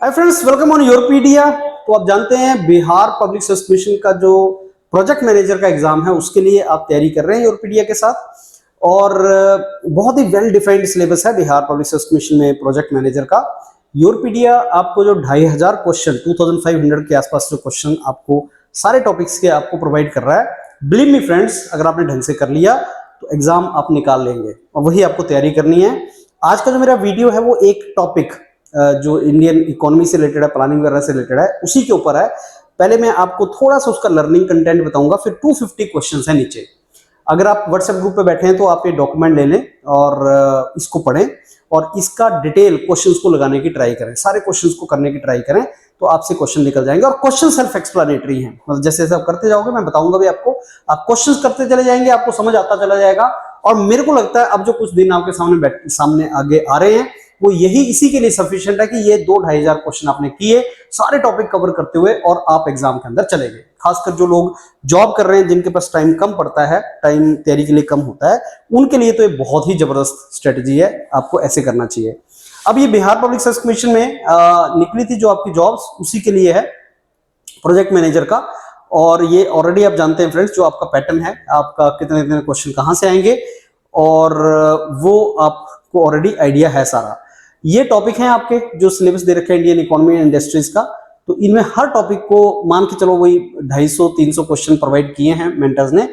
Hi friends, welcome on Yourpedia. तो आप जानते हैं बिहार पब्लिक सर्विस कमीशन का जो प्रोजेक्ट मैनेजर का एग्जाम है उसके लिए आप तैयारी कर रहे हैं योरपीडिया के साथ। और बहुत ही वेल डिफाइंड सिलेबस है बिहार पब्लिक सर्विस कमीशन में प्रोजेक्ट मैनेजर का। योरपीडिया आपको जो 2500 क्वेश्चन 2500 के आसपास जो क्वेश्चन आपको सारे टॉपिक्स के आपको प्रोवाइड कर रहा है। बिलीव मी फ्रेंड्स, अगर आपने ढंग से कर लिया तो एग्जाम आप निकाल लेंगे और वही आपको तैयारी करनी है। आज का जो मेरा वीडियो है वो एक टॉपिक जो इंडियन इकोनॉमी से रिलेटेड है, प्लानिंग वगैरह से रिलेटेड है, उसी के ऊपर है। पहले मैं आपको थोड़ा सा उसका लर्निंग कंटेंट बताऊंगा, फिर 250 क्वेश्चंस है नीचे। अगर आप व्हाट्सएप ग्रुप पे बैठे हैं तो आप ये डॉक्यूमेंट ले लें और इसको पढ़ें और इसका डिटेल क्वेश्चंस को लगाने की ट्राई करें, सारे क्वेश्चंस को करने की ट्राई करें, तो आपसे क्वेश्चन निकल जाएंगे। और क्वेश्चन सेल्फ एक्सप्लेनेटरी हैं, मतलब जैसे जैसे आप करते जाओगे मैं बताऊंगा भी आपको, आप क्वेश्चंस करते चले जाएंगे, आपको समझ आता चला जाएगा। और मेरे को लगता है अब जो कुछ दिन आपके सामने आगे आ रहे हैं वो यही इसी के लिए सफिशिएंट है कि ये 2-2500 क्वेश्चन आपने किए, सारे टॉपिक कवर करते हुए और आप एग्जाम के अंदर चले गए। खासकर जो लोग जॉब कर रहे हैं, जिनके पास टाइम कम पड़ता है, टाइम तैयारी के लिए कम होता है, उनके लिए तो ये बहुत ही जबरदस्त स्ट्रेटजी है, आपको ऐसे करना चाहिए। अब ये बिहार पब्लिक सर्विस कमीशन में निकली थी जो आपकी जॉब्स, उसी के लिए है प्रोजेक्ट मैनेजर का। और ये ऑलरेडी आप जानते हैं फ्रेंड्स, जो आपका पैटर्न है, आपका कितने कितने क्वेश्चन कहां से आएंगे, और वो आपको ऑलरेडी आइडिया है सारा। ये टॉपिक हैं आपके जो सिलेबस दे रखे हैं इंडियन इकोनॉमी एंड इंडस्ट्रीज का। तो इनमें हर टॉपिक को मान के चलो वही 250-300 क्वेश्चन प्रोवाइड किए हैं मेंटर्स ने।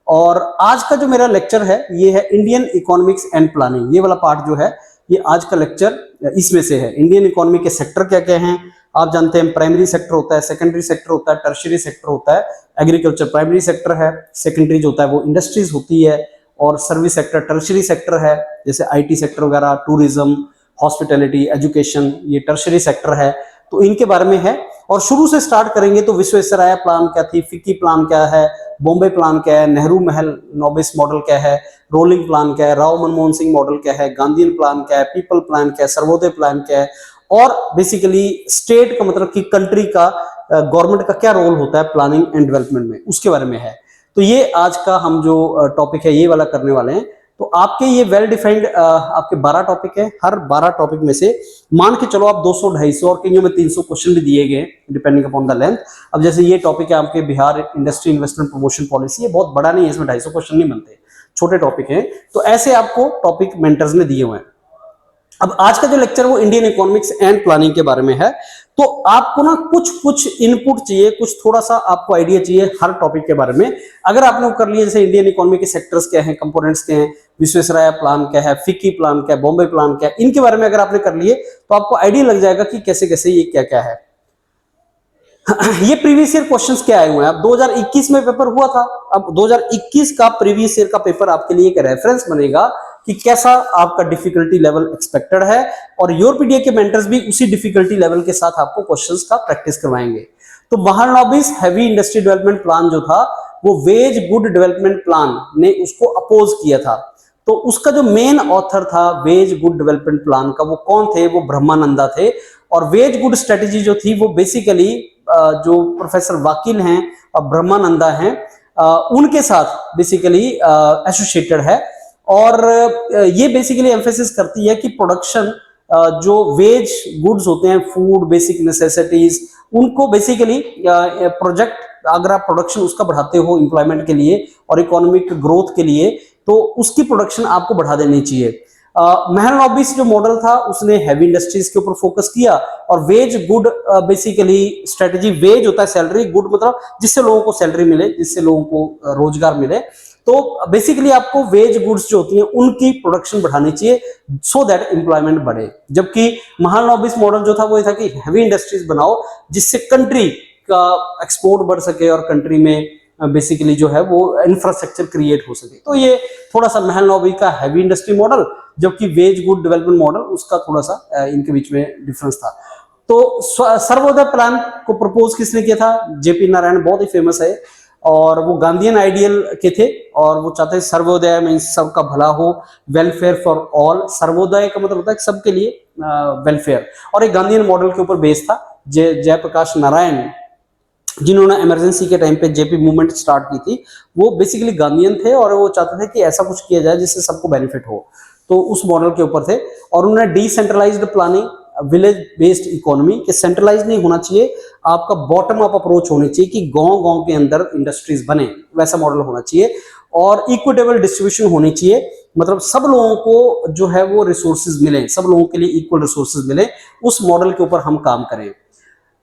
और आज का जो मेरा लेक्चर है ये है इंडियन इकोनॉमिक्स एंड प्लानिंग। ये वाला पार्ट जो है ये आज का लेक्चर इसमें से है। इंडियन इकोनॉमी के सेक्टर क्या क्या हैं आप जानते हैं। प्राइमरी सेक्टर होता है, सेकेंडरी सेक्टर होता है, टर्शियरी सेक्टर होता है। एग्रीकल्चर प्राइमरी सेक्टर है, सेकेंडरी जो होता है वो इंडस्ट्रीज होती है, और सर्विस सेक्टर टर्शियरी सेक्टर है, जैसे आईटी सेक्टर वगैरह, टूरिज्म, हॉस्पिटैलिटी, एजुकेशन, ये टर्शियरी सेक्टर है। तो इनके बारे में है। और शुरू से स्टार्ट करेंगे तो विश्वेश्वरैया प्लान क्या थी, फिक्की प्लान क्या है, बॉम्बे प्लान क्या है, नेहरू महल नोबिस मॉडल क्या है, रोलिंग प्लान क्या है, राव मनमोहन सिंह मॉडल क्या है, गांधीयन प्लान क्या है, पीपल प्लान क्या है, सर्वोदय प्लान क्या है, और बेसिकली स्टेट का मतलब कि कंट्री का, गवर्नमेंट का क्या रोल होता है प्लानिंग एंड डेवलपमेंट में, उसके बारे में है। तो ये आज का हम जो टॉपिक है ये वाला करने वाले हैं। तो आपके ये वेल डिफाइंड आपके 12 टॉपिक है। हर 12 टॉपिक में से मान के चलो आप 200-250 और कईयों में 300 क्वेश्चन भी दिए गए डिपेंडिंग अपॉन द लेंथ। अब जैसे ये टॉपिक है आपके Bihar industry investment promotion policy, ये बहुत बड़ा नहीं है, इसमें 250 क्वेश्चन नहीं बनते, छोटे टॉपिक हैं। तो ऐसे आपको टॉपिक मेंटर्स ने दिए हुए हैं। अब आज का जो लेक्चर वो इंडियन इकोनॉमिक्स एंड प्लानिंग के बारे में है। तो आपको ना कुछ इनपुट चाहिए, कुछ थोड़ा सा आपको आइडिया चाहिए हर टॉपिक के बारे में। अगर आपने वो कर लिया, जैसे इंडियन इकोनॉमी के सेक्टर्स क्या हैं, कंपोनेंट्स क्या हैं, विश्वेश्वरैया प्लान क्या है, फिक्की प्लान क्या है, बॉम्बे प्लान क्या है, इनके बारे में अगर आपने कर लिए तो आपको आइडिया लग जाएगा कि कैसे कैसे ये क्या क्या है। ये प्रीवियस ईयर क्वेश्चंस क्या आए हुए हैं। अब 2021 में पेपर हुआ था, अब 2021 का प्रीवियस ईयर का पेपर आपके लिए एक रेफरेंस बनेगा कि कैसा आपका डिफिकल्टी लेवल एक्सपेक्टेड है। और योरपीडिया के मेंटर्स भी उसी डिफिकल्टी लेवल के साथ आपको क्वेश्चंस का प्रैक्टिस करवाएंगे। तो Mahalanobis heavy industry development plan जो था वो वेज गुड डेवलपमेंट प्लान ने उसको अपोज किया था। तो उसका जो मेन ऑथर था वेज गुड डेवलपमेंट प्लान का, वो कौन थे, वो ब्रह्मानंदा थे। और वेज गुड स्ट्रेटेजी जो थी वो बेसिकली जो प्रोफेसर वाकिल हैं और ब्रह्मानंदा हैं उनके साथ बेसिकली एसोसिएटेड है। और ये बेसिकली एम्फेसिस करती है कि प्रोडक्शन जो वेज गुड्स होते हैं, फूड, बेसिक नेसेसिटीज, उनको बेसिकली प्रोजेक्ट अगर आप प्रोडक्शन उसका बढ़ाते हो एम्प्लॉयमेंट के लिए और इकोनॉमिक ग्रोथ के लिए, तो उसकी प्रोडक्शन आपको बढ़ा देनी चाहिए। महालनोबिस जो मॉडल था उसने हैवी इंडस्ट्रीज के ऊपर फोकस किया। और wage good basically strategy, wage होता है सैलरी, गुड मतलब जिससे लोगों को सैलरी मिले, जिससे लोगों को रोजगार मिले। तो बेसिकली आपको वेज गुड्स जो होती हैं उनकी प्रोडक्शन बढ़ानी चाहिए सो दैट एम्प्लॉयमेंट बढ़े। जबकि महालनोबिस मॉडल जो था वो ये था कि हैवी इंडस्ट्रीज बनाओ जिससे कंट्री का एक्सपोर्ट बढ़ सके और कंट्री में बेसिकली जो है वो इंफ्रास्ट्रक्चर क्रिएट हो सके। तो ये थोड़ा सा महलनोबी का हैवी इंडस्ट्री मॉडल, जबकि वेज गुड डेवलपमेंट मॉडल, उसका थोड़ा सा इनके बीच में डिफरेंस था। तो सर्वोदय प्लान को प्रपोज किसने किया था, जेपी नारायण, बहुत ही फेमस है। और वो गांधीयन आइडियल के थे और वो चाहते सर्वोदय मीन्स सबका भला हो, वेलफेयर फॉर ऑल। सर्वोदय का मतलब होता है सबके लिए वेलफेयर, और एक गांधीयन मॉडल के ऊपर बेस था। जयप्रकाश नारायण जिन्होंने इमरजेंसी के टाइम पे जेपी मूवमेंट स्टार्ट की थी, वो बेसिकली गांधीयन थे और वो चाहते थे कि ऐसा कुछ किया जाए जिससे सबको बेनिफिट हो। तो उस मॉडल के ऊपर थे। और उन्होंने decentralized planning village based economy के सेंट्रलाइज नहीं होना चाहिए, आपका बॉटम अप अप्रोच होनी चाहिए कि गांव-गांव के अंदर इंडस्ट्रीज बने, वैसा मॉडल होना चाहिए और इक्विटेबल डिस्ट्रीब्यूशन होनी चाहिए, मतलब सब लोगों को जो है वो रिसोर्सेज मिले, सब लोगों के लिए इक्वल रिसोर्सेज मिले, उस मॉडल के ऊपर हम काम करें।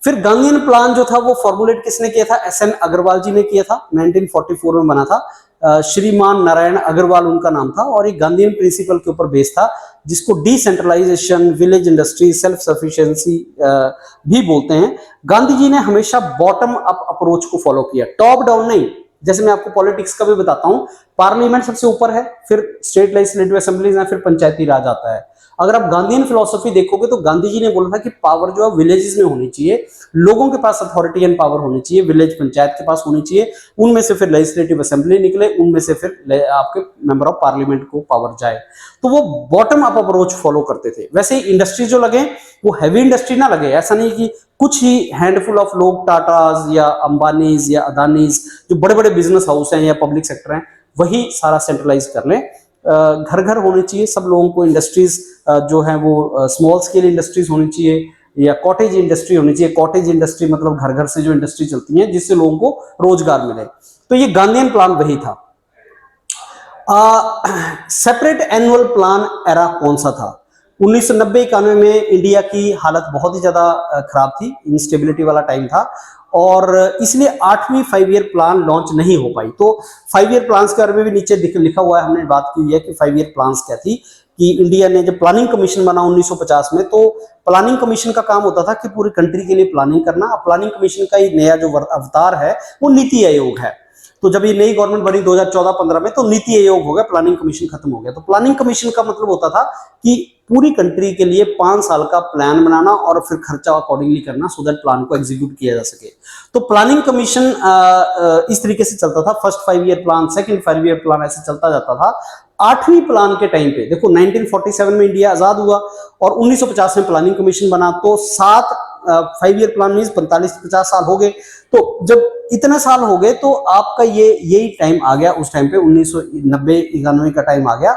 फिर गांधीयन प्लान जो था वो फॉर्मुलेट किसने किया था? एस एन अग्रवाल जी ने किया था, 1944 में बना था। श्रीमान नारायण अग्रवाल उनका नाम था और एक गांधीयन प्रिंसिपल के ऊपर बेस्ड था, जिसको decentralization, village industry, self sufficiency भी बोलते हैं। गांधी जी ने हमेशा बॉटम अप अप्रोच को फॉलो किया, टॉप डाउन नहीं। जैसे मैं आपको पॉलिटिक्स का भी बताता हूं, पार्लियामेंट सबसे ऊपर है, फिर स्टेट लेजिस्लेटिव असेंबलीज है, फिर पंचायती राज आता है। अगर आप गांधीयन फिलॉसफी देखोगे तो गांधी जी ने बोला था कि पावर जो है विलेजेस में होनी चाहिए, लोगों के पास अथॉरिटी एंड पावर होनी चाहिए, विलेज पंचायत के पास होनी चाहिए, उनमें से फिर लेजिस्लेटिव असेंबली निकले, उनमें से फिर आपके मेंबर ऑफ पार्लियामेंट को पावर जाए। तो वो बॉटम अप अप्रोच फॉलो करते थे। वैसे ही इंडस्ट्री जो लगे वो हैवी इंडस्ट्री ना लगे, ऐसा नहीं कि कुछ ही हैंडफुल ऑफ लोग, टाटाज या अंबानीज या अदानीज, जो बड़े बड़े बिजनेस हाउस हैं या पब्लिक सेक्टर हैं, वही सारा सेंट्रलाइज कर लें। घर घर होने चाहिए, सब लोगों को इंडस्ट्रीज जो है वो स्मॉल स्केल इंडस्ट्रीज होनी चाहिए या कॉटेज इंडस्ट्री होनी चाहिए। कॉटेज इंडस्ट्री मतलब घर घर से जो इंडस्ट्री चलती है जिससे लोगों को रोजगार मिले। तो ये गांधीयन प्लान वही था। सेपरेट एनुअल प्लान एरा कौन सा था? 1990-91 में इंडिया की हालत बहुत ही ज्यादा खराब थी, इंस्टेबिलिटी वाला टाइम था और इसलिए 8वीं 5 ईयर प्लान लॉन्च नहीं हो पाई। तो 5 ईयर प्लान्स के बारे में भी नीचे लिखा हुआ है, हमने बात की हुई है कि 5 ईयर प्लान्स क्या थी। कि इंडिया ने जब प्लानिंग कमीशन बना 1950 में, तो प्लानिंग कमीशन का काम होता था कि पूरी कंट्री के लिए प्लानिंग करना। प्लानिंग कमीशन का ही नया जो अवतार है वो नीति आयोग है। तो जब ये नई गवर्नमेंट बनी 2014-15 में, तो नीति आयोग हो गया, प्लानिंग कमीशन खत्म हो गया। तो प्लानिंग कमीशन का मतलब होता था कि पूरी कंट्री के लिए 5 साल का प्लान बनाना और फिर खर्चा अकॉर्डिंगली करना, सो दैट प्लान को एग्जीक्यूट किया जा सके। तो प्लानिंग कमीशन इस तरीके से चलता था, first 5 year plan, second 5 year plan, ऐसे चलता जाता था। 8वीं प्लान के टाइम पे देखो, 1947 में इंडिया आजाद हुआ और 1950 में प्लानिंग कमीशन बना, तो 5 ईयर प्लान मींस 45-50 साल हो गए। तो जब इतने साल हो गए तो आपका यही टाइम आ गया, उस टाइम पे 1990-91 का टाइम आ गया।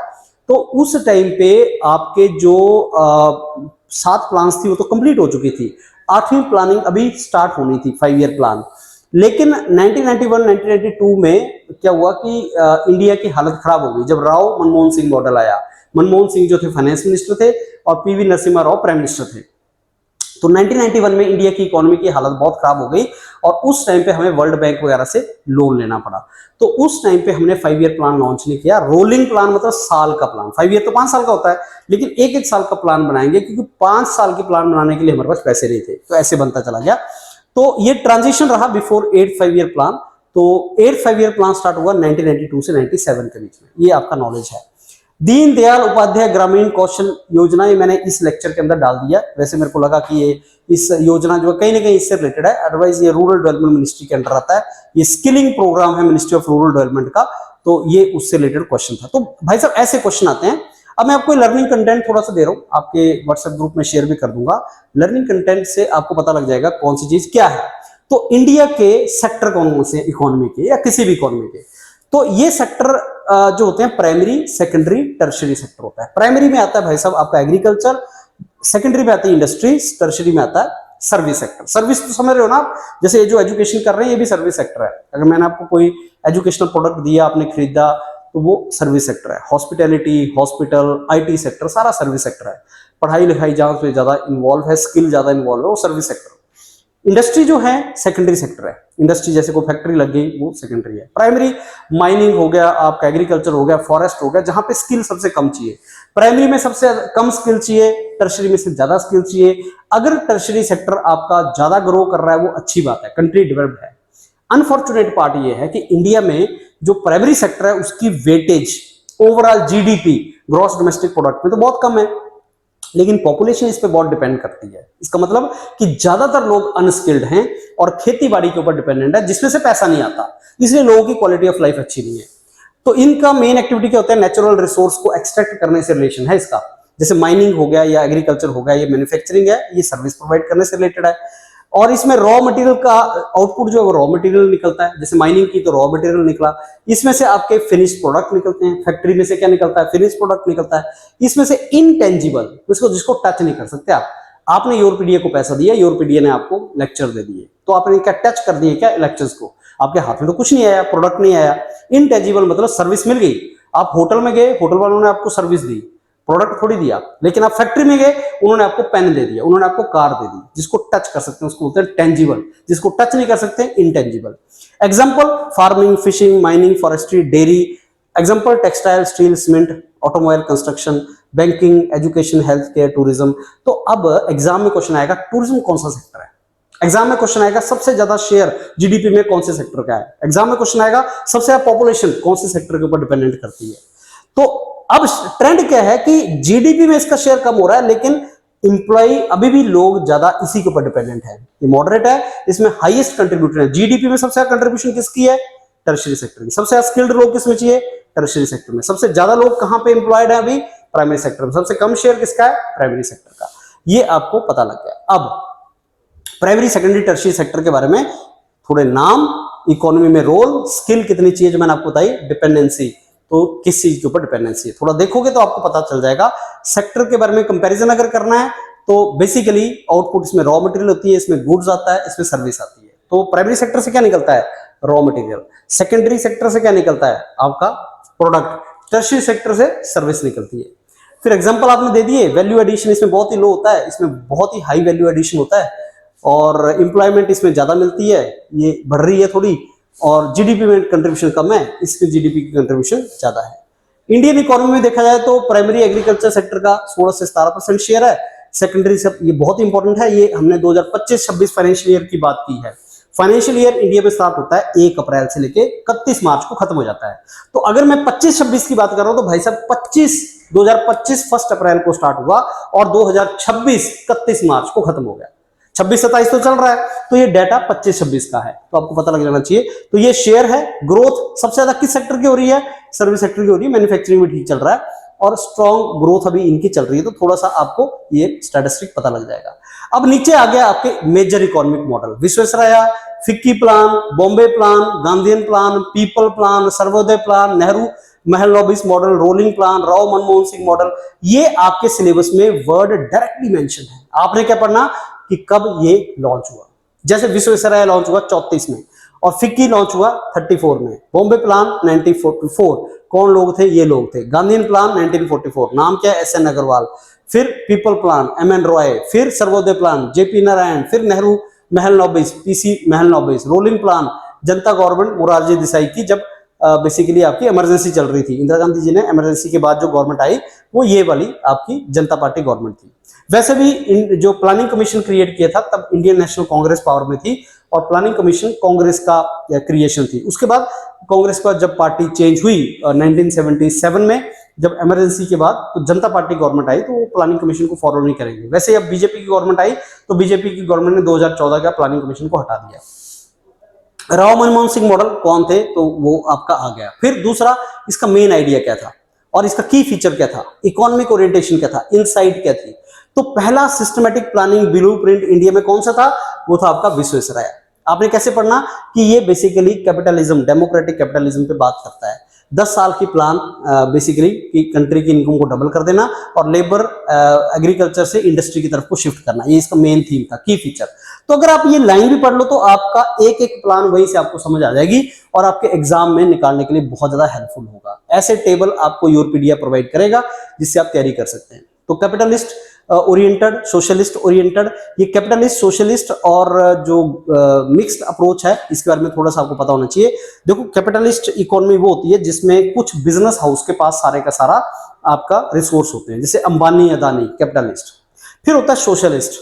तो उस टाइम पे आपके जो 7 प्लान्स थी वो तो कंप्लीट हो चुकी थी, 8वीं प्लानिंग अभी स्टार्ट होनी थी, 5 ईयर प्लान। लेकिन 1991-1992 में क्या हुआ कि इंडिया की हालत खराब हो गई जब राव मनमोहन सिंह मॉडल आया। मनमोहन सिंह जो थे फाइनेंस मिनिस्टर थे और PV Narasimha Rao prime minister थे। तो 1991 में इंडिया की इकोनॉमी की हालत बहुत खराब हो गई और उस टाइम पे हमें वर्ल्ड बैंक वगैरह से लोन लेना पड़ा। तो उस टाइम पे हमने 5 ईयर प्लान लॉन्च नहीं किया। रोलिंग प्लान मतलब साल का प्लान, 5 ईयर तो 5 साल का होता है, लेकिन एक साल का प्लान बनाएंगे, क्योंकि 5 साल के प्लान बनाने के लिए हमारे पास पैसे नहीं थे। तो ऐसे बनता चला गया। तो ये ट्रांजिशन रहा बिफोर 8th 5 ईयर प्लान। तो 8th 5 ईयर प्लान स्टार्ट हुआ 1992 से 97 के बीच में, ये आपका नॉलेज है। दीनदयाल उपाध्याय ग्रामीण कौशल योजना, ये मैंने इस लेक्चर के अंदर डाल दिया। वैसे मेरे को लगा कि ये इस योजना जो कहीं ना कहीं इससे रिलेटेड है, अदरवाइज ये रूरल डेवलपमेंट मिनिस्ट्री के अंडर आता है। ये स्किलिंग प्रोग्राम है मिनिस्ट्री ऑफ रूरल डेवलपमेंट का, तो ये उससे रिलेटेड क्वेश्चन था। तो भाई साहब ऐसे क्वेश्चन आते हैं। अब मैं आपको लर्निंग कंटेंट थोड़ा सा दे रहा हूँ, आपके व्हाट्सएप ग्रुप में शेयर भी कर दूंगा। लर्निंग कंटेंट से आपको पता लग जाएगा कौन सी चीज क्या है। तो इंडिया के सेक्टर कौन से इकोनॉमी के या किसी भी इकोनॉमी के, तो ये सेक्टर जो होते हैं प्राइमरी, सेकेंडरी, टर्शियरी सेक्टर होता है। प्राइमरी में आता है भाई साहब आपका एग्रीकल्चर, सेकेंडरी में आती है इंडस्ट्रीज, टर्शियरी में आता है सर्विस सेक्टर। सर्विस तो समझ रहे हो ना आप, जैसे ये जो एजुकेशन कर रहे हैं ये भी सर्विस सेक्टर है। अगर मैंने आपको कोई एजुकेशनल प्रोडक्ट दिया, आपने खरीदा, तो वो सर्विस सेक्टर है। हॉस्पिटैलिटी, हॉस्पिटल, IT सेक्टर सारा सर्विस सेक्टर है। पढ़ाई लिखाई जहां पे ज्यादा इन्वॉल्व है, स्किल ज्यादा इन्वॉल्व है, वो सर्विस सेक्टर। इंडस्ट्री जो है सेकेंडरी सेक्टर है। इंडस्ट्री जैसे कोई फैक्ट्री लग गई वो सेकेंडरी है। प्राइमरी माइनिंग हो गया, आपका एग्रीकल्चर हो गया, फॉरेस्ट हो गया, जहां पे स्किल सबसे कम चाहिए। प्राइमरी में सबसे कम स्किल चाहिए, टर्शरी में से ज्यादा स्किल चाहिए। अगर टर्शरी सेक्टर आपका ज्यादा ग्रो कर रहा है वो अच्छी बात है, कंट्री डेवलप्ड है। अनफॉर्चुनेट पार्ट ये है कि इंडिया में जो प्राइमरी सेक्टर है उसकी weightage overall GDP, gross domestic product में तो बहुत कम है, लेकिन पॉपुलेशन इस पे बहुत डिपेंड करती है। इसका मतलब कि ज्यादातर लोग अनस्किल्ड हैं और खेती बाड़ी के ऊपर डिपेंडेंट है, जिसमें से पैसा नहीं आता, इसलिए लोगों की क्वालिटी ऑफ लाइफ अच्छी नहीं है। तो इनका मेन एक्टिविटी क्या होता है? नेचुरल रिसोर्स को एक्सट्रैक्ट करने से रिलेशन है इसका। जैसे माइनिंग हो गया या एग्रीकल्चर हो गया, ये मैन्युफैक्चरिंग है, ये सर्विस प्रोवाइड करने से रिलेटेड है। और इसमें रॉ मटेरियल का आउटपुट जो है वो रॉ मटेरियल निकलता है। जैसे माइनिंग की तो रॉ मटेरियल निकला, इसमें से आपके फिनिश प्रोडक्ट निकलते हैं। फैक्ट्री में से क्या निकलता है? फिनिश प्रोडक्ट निकलता है। इसमें से इनटेंजिबल, जिसको टच नहीं कर सकते आप, आपने योरपीडिया को पैसा दिया, योरपीडिया ने आपको लेक्चर दे दिए, तो आपने क्या टच कर दिए क्या लेक्चर्स को, आपके हाथ में तो कुछ नहीं आया, प्रोडक्ट नहीं आया। इनटेंजिबल मतलब सर्विस मिल गई, आप होटल में गए, होटल वालों ने आपको सर्विस दी, प्रोडक्ट थोड़ी दिया। लेकिन आप फैक्ट्री में गए, उन्होंने आपको पेन दे दिया, उन्होंने आपको कार दे दी, जिसको टच कर सकते हैं उसको बोलते हैं टेंजिबल, जिसको टच नहीं कर सकते intangible. Example farming, fishing, mining, forestry, dairy. Example textile, steel, cement, automobile, construction, banking, education, health care, tourism. तो अब एग्जाम में क्वेश्चन आएगा टूरिज्म कौन सा सेक्टर है, एग्जाम में क्वेश्चन आएगा सबसे ज्यादा शेयर जीडीपी में कौन से सेक्टर का है, एग्जाम में क्वेश्चन आएगा सबसे ज्यादा पॉपुलेशन कौन से सेक्टर के ऊपर डिपेंडेंट करती है। तो अब ट्रेंड क्या है कि जीडीपी में इसका शेयर कम हो रहा है, लेकिन इंप्लॉय अभी भी लोग ज्यादा इसी के ऊपर डिपेंडेंट है। ये मॉडरेट है, इसमें हाईएस्ट कंट्रीब्यूटर है। जीडीपी में सबसे ज्यादा कंट्रीब्यूशन किसकी है, टर्शियरी सेक्टर की। सबसे ज्यादा स्किल्ड लोग किसमें चाहिए, टर्शियरी सेक्टर में। सबसे ज्यादा लोग कहां पे एम्प्लॉयड है अभी, प्राइमरी सेक्टर में। सबसे कम शेयर किसका है, प्राइमरी सेक्टर का। ये आपको पता लग गया। अब प्राइमरी, सेकेंडरी, टर्शियरी सेक्टर के बारे में थोड़े नाम, इकोनॉमी में रोल, स्किल कितनी चाहिए जो मैंने आपको बताई, डिपेंडेंसी, तो किस चीज के ऊपर डिपेंडेंसी है थोड़ा देखोगे तो आपको पता चल जाएगा। सेक्टर के बारे में कंपैरिजन अगर करना है तो बेसिकली आउटपुट इसमें रॉ मटेरियल होती है, इसमें गुड्स आता है, इसमें सर्विस आती है। तो प्राइमरी सेक्टर से क्या निकलता है, रॉ मटेरियल। सेकेंडरी सेक्टर से क्या निकलता है, आपका प्रोडक्ट। टर्शियरी सेक्टर से सर्विस निकलती है। फिर एग्जांपल आपने दे दिए, वैल्यू एडिशन इसमें बहुत ही लो होता है, इसमें बहुत ही हाई वैल्यू एडिशन होता है, और एम्प्लॉयमेंट इसमें ज्यादा मिलती है, ये बढ़ रही है थोड़ी, और जीडीपी में कंट्रीब्यूशन कम है, इसमें जीडीपी की कंट्रीब्यूशन ज्यादा है। इंडियन इकोनॉमी में देखा जाए तो प्राइमरी एग्रीकल्चर सेक्टर का 16 से 17% शेयर है। सेकेंडरी सब ये बहुत इंपॉर्टेंट है, ये हमने 2025-26 फाइनेंशियल ईयर की बात की है। फाइनेंशियल ईयर इंडिया में स्टार्ट होता है 1 अप्रैल से लेके 31 मार्च को खत्म हो जाता है। तो अगर मैं 25-26 की बात कर रहा हूं तो भाई साहब 2025 1 अप्रैल को स्टार्ट हुआ और 2026 31 मार्च को खत्म हो गया। 26-27 तो चल रहा है, तो ये डाटा 25-26 का है, तो आपको पता लग जाना चाहिए। तो ये शेयर है। ग्रोथ सबसे ज्यादा किस सेक्टर की हो रही है, सर्विस सेक्टर की हो रही है। मैन्युफैक्चरिंग भी ठीक चल रहा है और स्ट्रॉन्ग ग्रोथ अभी इनकी चल रही है, तो थोड़ा सा आपको ये स्टैटिस्टिक पता लग जाएगा। अब नीचे आ गया आपके major economic model, Visvesvaraya, FICCI plan, Bombay plan, Gandhian plan, people plan, Sarvodaya plan, Nehru Mahalanobis model, rolling plan, Rao Manmohan Singh model. ये आपके सिलेबस में वर्ड डायरेक्टली मेंशन है। आपने क्या पढ़ना कि कब ये लॉन्च हुआ। जैसे विश्वेश्वरैया लॉन्च हुआ 34 में, और फिक्की लॉन्च हुआ 34 में, बॉम्बे प्लान 1944, कौन लोग थे, ये लोग थे। गांधीयन प्लान 1944, नाम क्या है, एस एन अग्रवाल। फिर people plan M N Roy, फिर Sarvodaya plan J P Narayan, फिर Nehru Mahalanobis P C Mahalanobis, rolling plan Janata government Morarji Desai की, जब बेसिकली आपकी इमरजेंसी चल रही थी। इंदिरा गांधी जी ने इमरजेंसी के बाद जो गवर्नमेंट आई वो ये वाली आपकी जनता पार्टी गवर्नमेंट थी। वैसे भी जो प्लानिंग कमीशन क्रिएट किया था तब इंडियन नेशनल कांग्रेस पावर में थी, और प्लानिंग कमीशन कांग्रेस का क्रिएशन थी। उसके बाद कांग्रेस का जब पार्टी चेंज हुई 1977 में, जब इमरजेंसी के बाद, तो जनता पार्टी गवर्नमेंट आई तो वो प्लानिंग कमीशन को फॉलो नहीं करेंगे। वैसे अब बीजेपी की गवर्नमेंट आई तो बीजेपी की गवर्नमेंट ने 2014 का प्लानिंग कमीशन को हटा दिया। राव मनमोहन सिंह मॉडल कौन थे, तो वो आपका आ गया। फिर दूसरा, इसका मेन आइडिया क्या था और इसका की फीचर क्या था, इकोनॉमिक ओरिएंटेशन क्या था, इनसाइट क्या थी। तो पहला सिस्टमैटिक प्लानिंग ब्लूप्रिंट इंडिया में कौन सा था, वो था आपका विश्वेश्वरैया। आपने कैसे पढ़ना कि ये बेसिकली कैपिटलिज्म, डेमोक्रेटिक कैपिटलिज्म पे बात करता है। 10 साल की प्लान बेसिकली कि कंट्री की इनकम को डबल कर देना और लेबर एग्रीकल्चर से इंडस्ट्री की तरफ को शिफ्ट करना, ये इसका मेन थीम था, की फीचर। तो अगर आप ये लाइन भी पढ़ लो तो आपका एक एक प्लान वहीं से आपको समझ आ जाएगी और आपके एग्जाम में निकालने के लिए बहुत ज्यादा हेल्पफुल होगा। ऐसे टेबल आपको योरपीडिया प्रोवाइड करेगा जिससे आप तैयारी कर सकते हैं। तो कैपिटलिस्ट ओरिएंटेड, सोशलिस्ट ओरिएंटेड, ये कैपिटलिस्ट, सोशलिस्ट और जो मिक्स्ड अप्रोच है इसके बारे में थोड़ा सा आपको पता होना चाहिए। देखो कैपिटलिस्ट इकोनॉमी वो होती है जिसमें कुछ बिजनेस हाउस के पास सारे का सारा आपका रिसोर्स होते हैं, जैसे अंबानी, अदानी, कैपिटलिस्ट। फिर होता है सोशलिस्ट।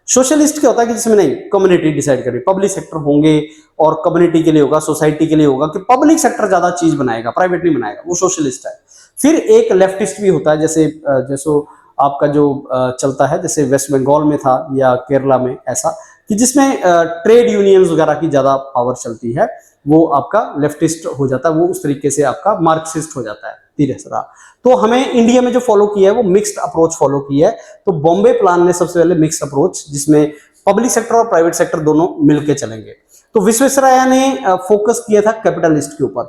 सोशलिस्ट क्या होता है कि जिसमें नहीं, कम्युनिटी डिसाइड करेगी, पब्लिक सेक्टर होंगे और कम्युनिटी के लिए होगा, सोसाइटी के लिए होगा, कि पब्लिक सेक्टर ज्यादा चीज बनाएगा, प्राइवेट नहीं बनाएगा, वो सोशलिस्ट है। फिर एक लेफ्टिस्ट भी होता है, जैसे आपका जो चलता है, जैसे वेस्ट बंगाल में था या केरला में, ऐसा कि जिसमें ट्रेड यूनियंस वगैरह की ज्यादा पावर चलती है, वो आपका लेफ्टिस्ट हो जाता है, वो उस तरीके से आपका मार्क्सिस्ट हो जाता है तीसरा। तो हमें इंडिया में जो फॉलो किया है वो मिक्स्ड अप्रोच फॉलो किया है। तो बॉम्बे प्लान ने सबसे पहले मिक्स्ड अप्रोच, जिसमें पब्लिक सेक्टर और प्राइवेट सेक्टर दोनों मिलकर चलेंगे। तो विश्वेश्वरैया ने फोकस किया था कैपिटलिस्ट के ऊपर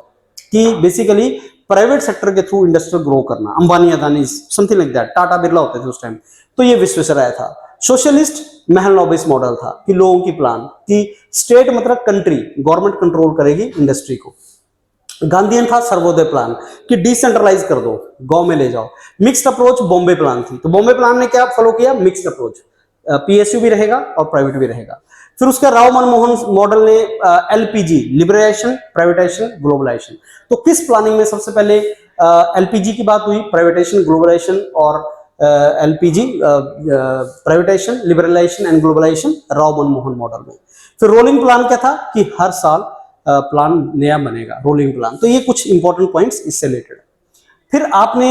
कि बेसिकली प्राइवेट सेक्टर के थ्रू इंडस्ट्रियल ग्रो करना, Ambani, Adani, something like that, Tata Birla होते थे उस टाइम, तो ये विश्वेश्वरैया था। सोशलिस्ट महलनोबिस मॉडल था कि लोगों की प्लान कि स्टेट मतलब कंट्री, गवर्नमेंट कंट्रोल करेगी इंडस्ट्री को। गांधीयन था सर्वोदय प्लान कि डिसेंट्रलाइज कर दो, गांव में ले जाओ। मिक्स्ड अप्रोच बॉम्बे प्लान थी, तो बॉम्बे प्लान ने क्या फॉलो किया, मिक्स्ड अप्रोच, पीएसयू भी रहेगा और प्राइवेट भी रहेगा। फिर उसका राव मनमोहन मॉडल ने एलपीजी, लिबरलाइजेशन, प्राइवेटाइजेशन, ग्लोबलाइजेशन। तो किस प्लानिंग में सबसे पहले एलपीजी की बात हुई, प्राइवेटाइजेशन, ग्लोबलाइजेशन और LPG, privatization, liberalization and globalization Rao Manmohan model में। फिर रोलिंग प्लान क्या था कि हर साल प्लान नया बनेगा, रोलिंग प्लान। तो ये कुछ इंपॉर्टेंट पॉइंट्स इससे रिलेटेड। फिर आपने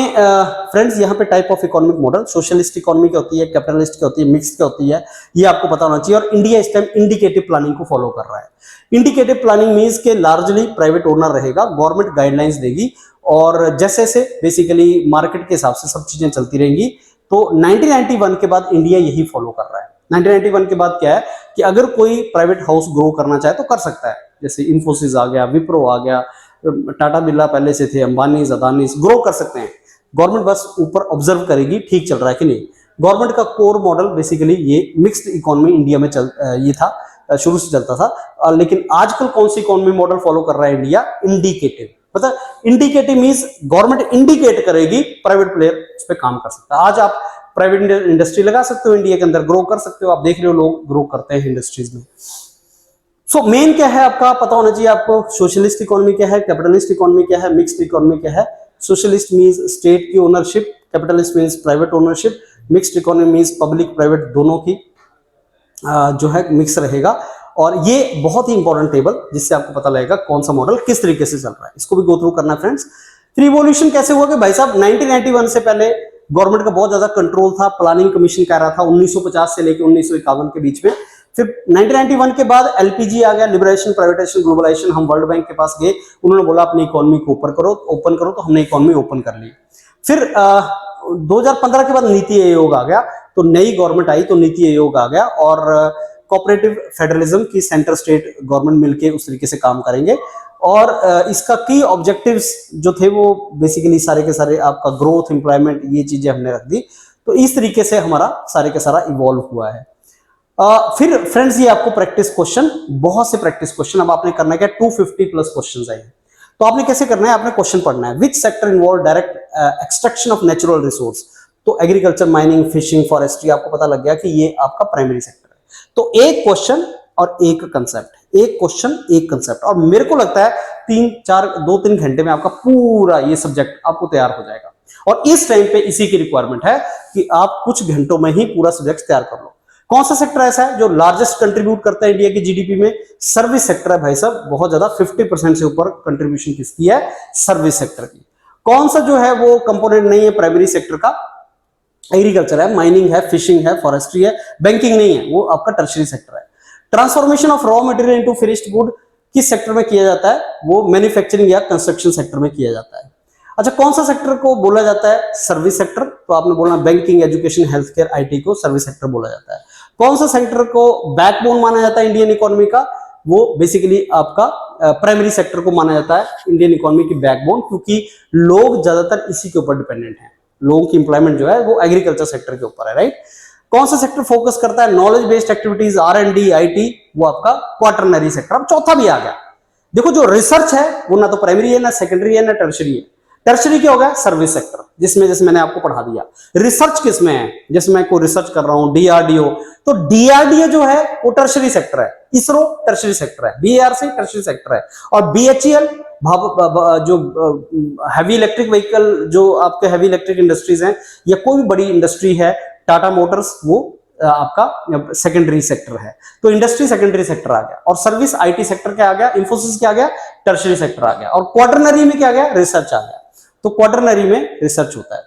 फ्रेंड्स यहाँ पे type of economic model, socialist economy क्या होती है, कैपिटलिस्ट क्या होती है, मिक्स क्या होती है, ये आपको पता होना चाहिए। और इंडिया इस टाइम इंडिकेटिव प्लानिंग को फॉलो कर रहा है। इंडिकेटिव प्लानिंग मींस के लार्जली प्राइवेट ओनर रहेगा, गवर्नमेंट गाइडलाइंस देगी और जैसे जैसे बेसिकली मार्केट के हिसाब से सब चीजें चलती रहेंगी। तो 1991 के बाद इंडिया यही फॉलो कर रहा है। 1991 के बाद क्या है कि अगर कोई प्राइवेट हाउस ग्रो करना चाहे तो कर सकता है, जैसे इंफोसिस आ गया, विप्रो आ गया, टाटा बिरला पहले से थे, अंबानी, अदानी, ग्रो कर सकते हैं। गवर्नमेंट बस ऊपर ऑब्जर्व करेगी ठीक चल रहा है कि नहीं। गवर्नमेंट का कोर मॉडल बेसिकली ये मिक्स्ड इकोनॉमी इंडिया में ये था, शुरू से चलता था। लेकिन आजकल कौन सी इकोनॉमी मॉडल फॉलो कर रहा है इंडिया, इंडिकेटिव। मतलब इंडिकेटिव मींस गवर्नमेंट इंडिकेट करेगी, प्राइवेट प्लेयर उस पर काम कर सकता है। आज आप प्राइवेट इंडस्ट्री लगा सकते हो इंडिया के अंदर, ग्रो कर सकते हो। आप देख रहे हो लोग ग्रो करते हैं इंडस्ट्रीज में। सो मेन क्या है आपका पता होना चाहिए आपको, सोशलिस्ट इकोनॉमी क्या है, कैपिटलिस्ट इकोनॉमी क्या है, मिक्स्ड इकोनॉमी क्या है। सोशलिस्ट मींस स्टेट की ownership, capitalist means private ownership, mixed economy means public private दोनों की जो है मिक्स रहेगा। और ये बहुत ही इंपॉर्टेंट टेबल जिससे आपको पता लगेगा कौन सा मॉडल किस तरीके से चल रहा है, इसको भी गो थ्रू करना है फ्रेंड्स। फिर इवोल्यूशन कैसे हुआ कि भाई साहब 1991 से पहले गवर्नमेंट का बहुत ज्यादा कंट्रोल था, प्लानिंग कमीशन कह रहा था 1950 से लेकर 1951 के बीच में। फिर 1991 के बाद एलपीजी आ गया, लिबरेशन, प्राइवेटाइजेशन, ग्लोबलाइजेशन। हम वर्ल्ड बैंक के पास गए, उन्होंने बोला अपनी इकोनॉमी को ओपन करो, तो हमने इकोनॉमी ओपन कर ली। फिर 2015 के बाद नीति आयोग आ गया, तो नई गवर्नमेंट आई तो नीति आयोग आ गया और कोऑपरेटिव फेडरलिज्म की सेंटर स्टेट गवर्नमेंट मिलके उस तरीके से काम करेंगे। और इसका की ऑब्जेक्टिव्स जो थे वो बेसिकली सारे के सारे आपका ग्रोथ, एम्प्लॉयमेंट, ये चीजें हमने रख दी। तो इस तरीके से हमारा सारे का सारा इवॉल्व हुआ है। फिर फ्रेंड्स ये आपको प्रैक्टिस क्वेश्चन, बहुत से प्रैक्टिस क्वेश्चन अब आपने करना है, 250 प्लस क्वेश्चन आए हैं। तो आपने कैसे करना है, आपने क्वेश्चन पढ़ना है। Which sector involve direct extraction of natural resource. तो एग्रीकल्चर, माइनिंग, फिशिंग, फॉरेस्ट्री, आपको पता लग गया कि ये आपका प्राइमरी सेक्टर है। तो एक क्वेश्चन और एक कंसेप्ट, एक क्वेश्चन एक कंसेप्ट, और मेरे को लगता है 2-3 घंटे में आपका पूरा ये सब्जेक्ट आपको तैयार हो जाएगा। और इस टाइम पे इसी की रिक्वायरमेंट है कि आप कुछ घंटों में ही पूरा सब्जेक्ट तैयार कर लो। कौन सा सेक्टर ऐसा है जो लार्जेस्ट कंट्रीब्यूट करता है इंडिया की जीडीपी में? सर्विस सेक्टर है भाई साहब, बहुत ज्यादा, 50% से ऊपर कंट्रीब्यूशन किसकी है? सर्विस सेक्टर की। कौन सा जो है वो कंपोनेंट नहीं है प्राइमरी सेक्टर का? एग्रीकल्चर है, माइनिंग है, फिशिंग है, फॉरेस्ट्री है, बैंकिंग नहीं है, वो आपका टर्शरी सेक्टर है। Transformation of raw material into finished good किस सेक्टर में किया जाता है? वो मैन्युफैक्चरिंग या कंस्ट्रक्शन सेक्टर में किया जाता है। अच्छा, कौन सा सेक्टर को बोला जाता है सर्विस सेक्टर? तो आपने बोलना banking, education, health care, IT को सर्विस सेक्टर बोला जाता है। कौन सा सेक्टर को बैकबोन माना जाता है इंडियन इकोनॉमी का? वो बेसिकली आपका प्राइमरी सेक्टर को माना जाता है इंडियन इकोनॉमी की बैकबोन, क्योंकि लोग ज्यादातर इसी के ऊपर डिपेंडेंट हैं। लोगों की इंप्लॉयमेंट जो है वो एग्रीकल्चर सेक्टर के ऊपर है, राइट। कौन सा सेक्टर फोकस करता है नॉलेज बेस्ड एक्टिविटीज, आर&डी, आईटी? वो आपका क्वाटरनरी सेक्टर। अब चौथा भी आ गया। देखो, जो रिसर्च है वो ना तो प्राइमरी है, ना सेकेंडरी है, ना टर्शरी है। टर्शरी क्या होगा? सर्विस सेक्टर, जिसमें जैसे मैंने आपको पढ़ा दिया। रिसर्च किसमें है? जैसे मैं कोई रिसर्च कर रहा हूं, डीआरडीओ, तो डीआरडीओ जो है वो टर्शरी सेक्टर है। इसरो टर्शरी सेक्टर है, बीआरसी टर्शरी सेक्टर है, और बीएचईएल जो हैवी इलेक्ट्रिक व्हीकल, जो आपके हैवी इलेक्ट्रिक इंडस्ट्रीज हैं, या कोई भी बड़ी इंडस्ट्री है, टाटा मोटर्स, वो आपका सेकेंडरी सेक्टर है। तो इंडस्ट्री सेकेंडरी सेक्टर आ गया, और सर्विस आईटी सेक्टर क्या आ गया? इंफोसिस क्या आ गया? टर्शरी सेक्टर आ गया। और क्वाटरनरी में क्या आ गया? रिसर्च आ गया। तो क्वाटरनरी में रिसर्च होता है।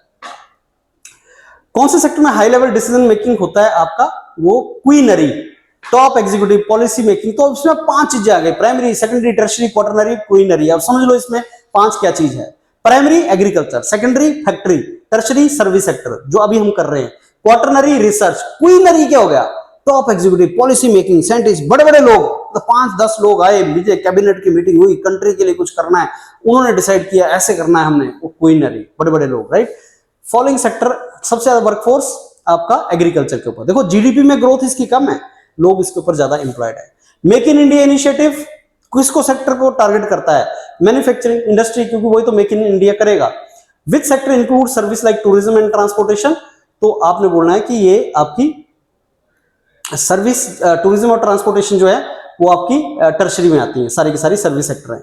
कौन से सेक्टर में हाई लेवल डिसीजन मेकिंग होता है आपका? वो quinary, top executive, policy making. तो इसमें 5 चीजें आ गई, primary, secondary, tertiary, quaternary, quinary. अब समझ लो इसमें 5 क्या चीज है। Primary agriculture, secondary factory, tertiary service sector जो अभी हम कर रहे हैं, क्वाटरनरी रिसर्च, क्वीनरी क्या हो गया? Top executive, policy making, scientist, बड़े बड़े लोग, तो 5-10 लोग आए, मुझे कैबिनेट की मीटिंग हुई, कंट्री के लिए कुछ करना है, उन्होंने डिसाइड किया ऐसे करना है हमने, वो क्वीनरी, बड़े बड़े लोग, राइट। फॉलोइंग सेक्टर सबसे ज्यादा वर्कफोर्स आपका एग्रीकल्चर के ऊपर। देखो जीडीपी में ग्रोथ इसकी कम है, लोग इसके ऊपर ज्यादा एम्प्लॉयड है। मेक इन इंडिया इनिशिएटिव किसको सेक्टर को टारगेट करता है? मैन्युफैक्चरिंग इंडस्ट्री, क्योंकि वही तो मेक इन इंडिया करेगा। Which sector include service like tourism and transportation, तो आपने बोलना है कि ये आपकी सर्विस टूरिज्म और ट्रांसपोर्टेशन जो है वो आपकी टर्शरी में आती है, सारी की सारी सर्विस सेक्टर है।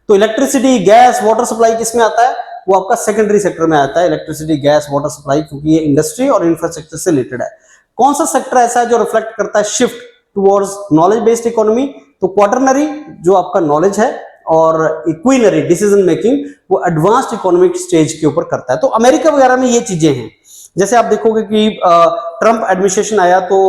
तो इलेक्ट्रिसिटी गैस वाटर सप्लाई किस में आता है? वो आपका सेकेंडरी सेक्टर में आता है, इलेक्ट्रिसिटी गैस वाटर सप्लाई, क्योंकि ये इंडस्ट्री और इंफ्रास्ट्रक्चर से रिलेटेड है। कौन सा सेक्टर ऐसा है जो रिफ्लेक्ट करता है shift towards knowledge based economy? तो क्वार्टरनरी जो आपका नॉलेज है और इक्विनरी डिसीजन मेकिंग वो एडवांस्ड इकोनॉमिक स्टेज के ऊपर करता है। तो अमेरिका वगैरह में ये चीजें हैं। जैसे आप देखोगे कि ट्रंप एडमिनिस्ट्रेशन आया तो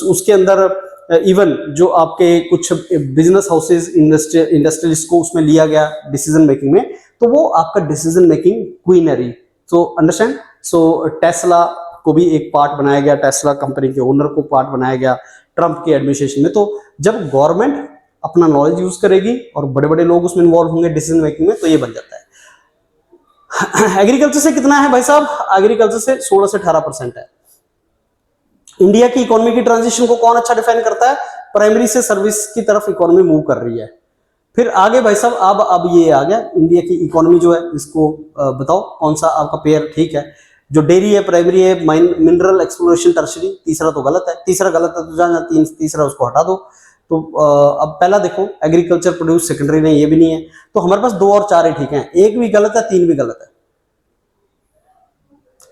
उसके अंदर इवन जो आपके कुछ बिजनेस हाउसेज इंडस्ट्रियलिस्ट को उसमें लिया गया डिसीजन मेकिंग में, तो वो आपका डिसीजन मेकिंग क्वीनरी। सो अंडरस्टैंड, सो टेस्ला को भी एक पार्ट बनाया गया, टेस्ला कंपनी के ओनर को पार्ट बनाया गया ट्रंप के एडमिनिस्ट्रेशन में। तो जब गवर्नमेंट अपना नॉलेज यूज करेगी और बड़े बड़े लोग उसमें इन्वॉल्व होंगे डिसीजन मेकिंग में, तो ये बन जाता है। एग्रीकल्चर से कितना है भाई साहब? एग्रीकल्चर से 16 से 18% है। इंडिया की इकोनॉमी की ट्रांजिशन को कौन अच्छा डिफाइन करता है? प्राइमरी से सर्विस की तरफ इकोनॉमी मूव कर रही है। फिर आगे भाई साहब अब ये आ गया इंडिया की इकोनॉमी जो है, इसको बताओ कौन सा आपका पेयर ठीक है? जो डेयरी है प्राइमरी है, मिनरल एक्सप्लोरेशन टर्शरी, तीसरा तो गलत है, तीसरा गलत है तो जाना तीसरा उसको हटा दो। तो अब पहला देखो एग्रीकल्चर प्रोड्यूस सेकेंडरी नहीं, ये भी नहीं है, तो हमारे पास 2 और 4 ही ठीक है, एक भी गलत है 3 भी गलत है।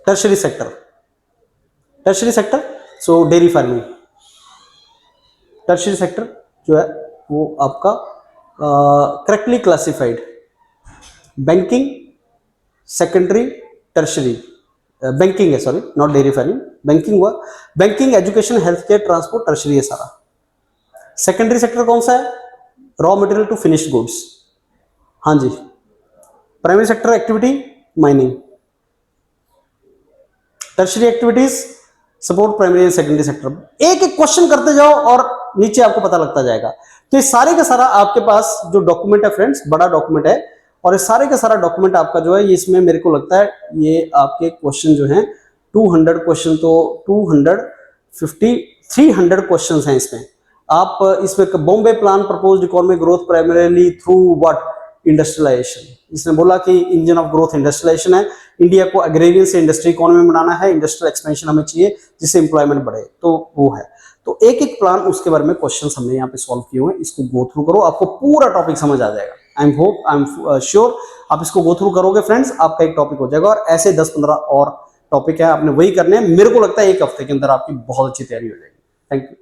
Tertiary sector, tertiary sector so dairy farming, tertiary sector जो है वो आपका correctly classified. Banking secondary tertiary, banking है sorry, not dairy farming, banking हुआ। Banking education health care transport tertiary है सारा। सेकेंडरी सेक्टर कौन सा है? Raw material to finished goods, हाँ जी। Primary sector activity mining, tertiary activities support primary and secondary sector. एक एक क्वेश्चन करते जाओ और नीचे आपको पता लगता जाएगा। तो ये सारे का सारा आपके पास जो डॉक्यूमेंट है फ्रेंड्स, बड़ा डॉक्यूमेंट है, और ये सारे का सारा डॉक्यूमेंट आपका जो है, इसमें मेरे को लगता है ये आपके क्वेश्चन जो हैं 200 क्वेश्चन, तो 250 300 क्वेश्चन हैं इसमें। आप इसमें Bombay plan proposed economic growth primarily through what? Industrialization. इसने बोला कि इंजन ऑफ ग्रोथ इंडस्ट्रियलाइजेशन है, इंडिया को एग्रेरियन से इंडस्ट्री इकोनॉमी बनाना है, इंडस्ट्रियल एक्सपेंशन हमें चाहिए जिससे एम्प्लॉयमेंट बढ़े, तो वो है। तो एक एक प्लान उसके बारे में क्वेश्चंस हमने यहाँ पे सॉल्व किए हुए हैं, इसको गो थ्रू करो, आपको पूरा टॉपिक समझ आ जाएगा। आई एम श्योर आप इसको गो थ्रू करोगे फ्रेंड्स, आपका एक टॉपिक हो जाएगा। और ऐसे 10-15 और टॉपिक है, आपने वही करने हैं। मेरे को लगता है एक हफ्ते के अंदर आपकी बहुत अच्छी तैयारी हो जाएगी। Thank you.